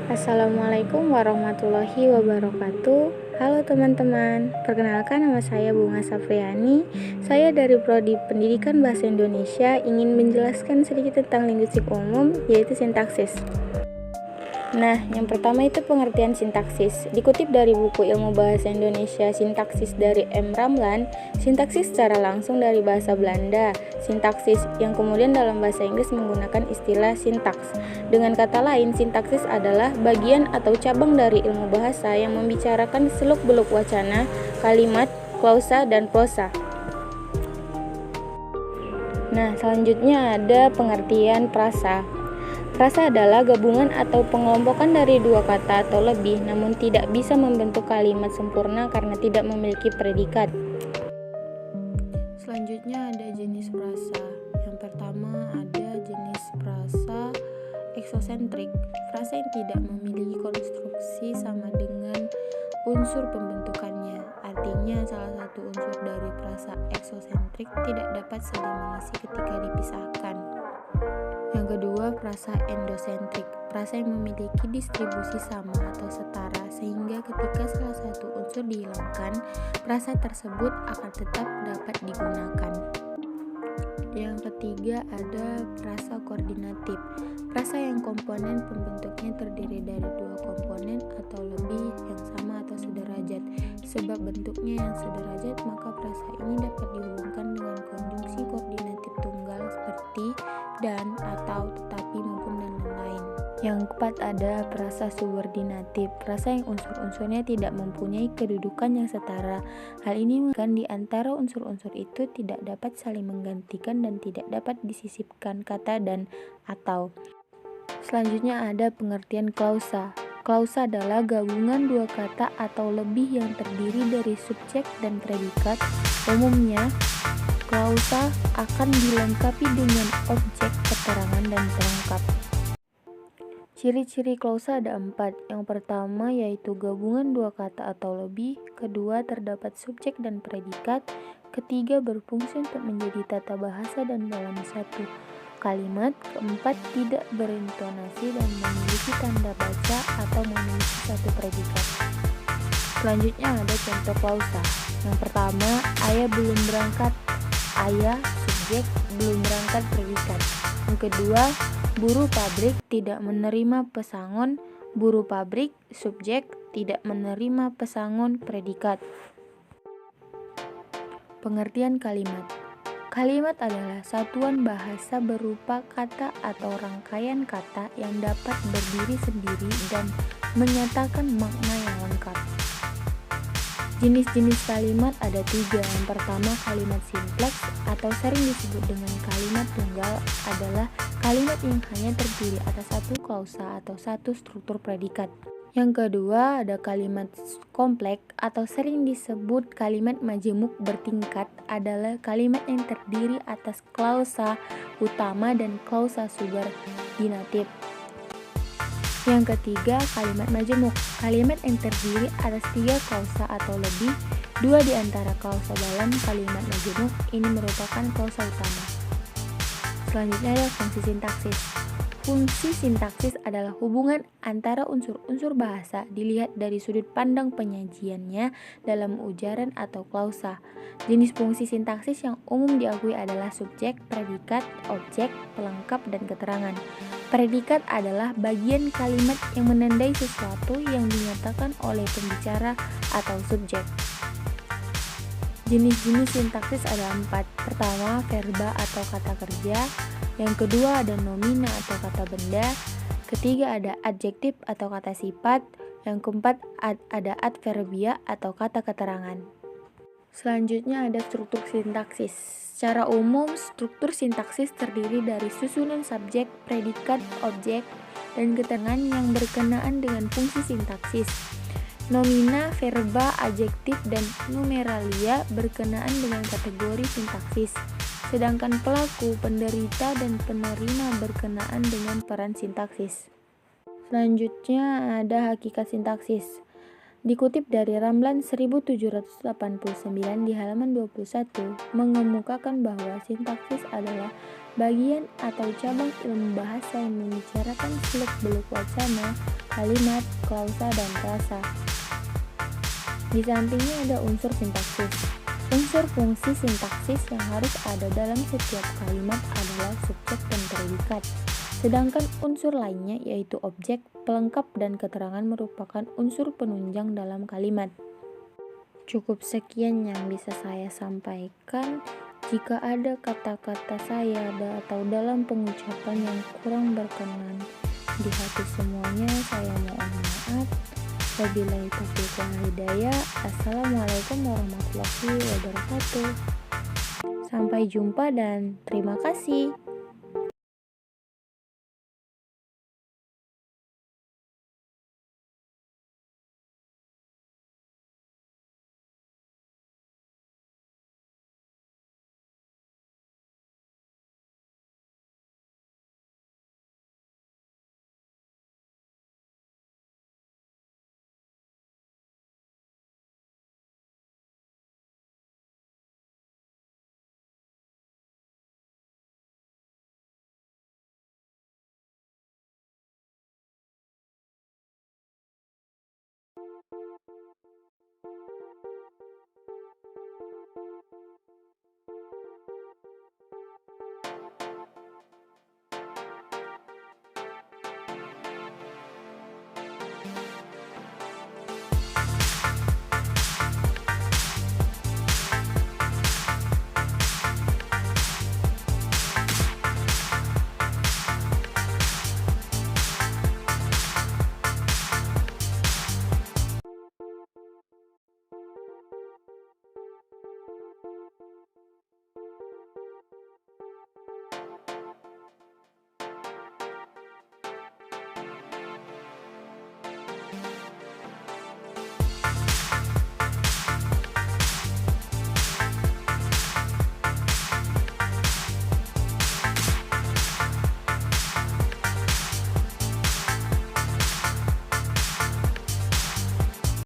Assalamualaikum warahmatullahi wabarakatuh. Halo teman-teman, perkenalkan nama saya Bunga Safriani. Saya dari Prodi Pendidikan Bahasa Indonesia ingin menjelaskan sedikit tentang linguistik umum, yaitu sintaksis. Nah, yang pertama itu pengertian sintaksis. Dikutip dari buku Ilmu Bahasa Indonesia Sintaksis dari M. Ramlan, sintaksis secara langsung dari bahasa Belanda, sintaksis, yang kemudian dalam bahasa Inggris menggunakan istilah sintaks. Dengan kata lain, sintaksis adalah bagian atau cabang dari ilmu bahasa yang membicarakan seluk-beluk wacana, kalimat, klausa, dan prosa. Nah, selanjutnya ada pengertian prasa. Prasa adalah gabungan atau pengelompokan dari dua kata atau lebih, namun tidak bisa membentuk kalimat sempurna karena tidak memiliki predikat. Selanjutnya ada jenis prasa. Yang pertama ada jenis prasa eksosentrik. Prasa yang tidak memiliki konstruksi sama dengan unsur pembentukannya. Artinya salah satu unsur dari prasa eksosentrik tidak dapat saling mengisi ketika dipisahkan. Yang kedua, prasa endosentrik. Prasa yang memiliki distribusi sama atau setara sehingga ketika salah satu unsur dihilangkan, prasa tersebut akan tetap dapat digunakan. Yang ketiga ada prasa koordinatif. Prasa yang komponen pembentuknya terdiri dari dua komponen atau lebih yang sama atau sederajat. Sebab bentuknya yang sederajat, maka prasa ini dapat dihubungkan dengan konjungsi koordinatif tunggal seperti dan, atau, tetapi, maupun, dan lain-lain. Yang keempat ada prasa subordinatif. Prasa yang unsur-unsurnya tidak mempunyai kedudukan yang setara. Hal ini menunjukkan di antara unsur-unsur itu tidak dapat saling menggantikan dan tidak dapat disisipkan kata dan atau. Selanjutnya ada pengertian klausa. Klausa adalah gabungan dua kata atau lebih yang terdiri dari subjek dan predikat. Umumnya, klausa akan dilengkapi dengan objek, keterangan, dan pelengkap. Ciri-ciri klausa ada 4. Yang pertama yaitu gabungan dua kata atau lebih. Kedua, terdapat subjek dan predikat. Ketiga, berfungsi untuk menjadi tata bahasa dan dalam satu kalimat. Keempat, tidak berintonasi dan memiliki tanda baca atau memiliki satu predikat. Selanjutnya ada contoh klausa. Yang pertama, ayah belum berangkat. Ayah, subjek, belum berangkat, predikat. Yang kedua, buruh pabrik tidak menerima pesangon. Buruh pabrik, subjek, tidak menerima pesangon, predikat. Pengertian kalimat. Kalimat adalah satuan bahasa berupa kata atau rangkaian kata yang dapat berdiri sendiri dan menyatakan makna yang lengkap. Jenis-jenis kalimat ada 3. Yang pertama, kalimat simpleks atau sering disebut dengan kalimat tunggal adalah kalimat yang hanya terdiri atas satu klausa atau satu struktur predikat. Yang kedua, ada kalimat kompleks atau sering disebut kalimat majemuk bertingkat adalah kalimat yang terdiri atas klausa utama dan klausa subordinatif. Yang ketiga, kalimat majemuk. Kalimat yang terdiri atas 3 klausa atau lebih. 2 di antara klausa dalam kalimat majemuk ini merupakan klausa utama. Selanjutnya ada fungsi sintaksis. Fungsi sintaksis adalah hubungan antara unsur-unsur bahasa dilihat dari sudut pandang penyajiannya dalam ujaran atau klausa. Jenis fungsi sintaksis yang umum diakui adalah subjek, predikat, objek, pelengkap, dan keterangan. Predikat adalah bagian kalimat yang menandai sesuatu yang dinyatakan oleh pembicara atau subjek. Jenis-jenis sintaksis ada 4. Pertama, verba atau kata kerja. Yang kedua ada nomina atau kata benda. Ketiga ada adjektif atau kata sifat. Yang keempat ada adverbia atau kata keterangan. Selanjutnya ada struktur sintaksis. Secara umum, struktur sintaksis terdiri dari susunan subjek, predikat, objek, dan keterangan yang berkenaan dengan fungsi sintaksis. Nomina, verba, adjektif, dan numeralia berkenaan dengan kategori sintaksis. Sedangkan pelaku, penderita, dan penerima berkenaan dengan peran sintaksis. Selanjutnya ada hakikat sintaksis. Dikutip dari Ramlan 1789 di halaman 21, mengemukakan bahwa sintaksis adalah bagian atau cabang ilmu bahasa yang membicarakan seluk-beluk wacana, kalimat, klausa, dan frasa. Di sampingnya ada unsur sintaksis. Unsur fungsi sintaksis yang harus ada dalam setiap kalimat adalah subjek dan predikat. Sedangkan unsur lainnya yaitu objek, pelengkap, dan keterangan merupakan unsur penunjang dalam kalimat. Cukup sekian yang bisa saya sampaikan. Jika ada kata-kata saya atau dalam pengucapan yang kurang berkenan di hati semuanya, saya mohon maaf. Wabillahi taufiq wal hidayah. Assalamualaikum warahmatullahi wabarakatuh. Sampai jumpa dan terima kasih.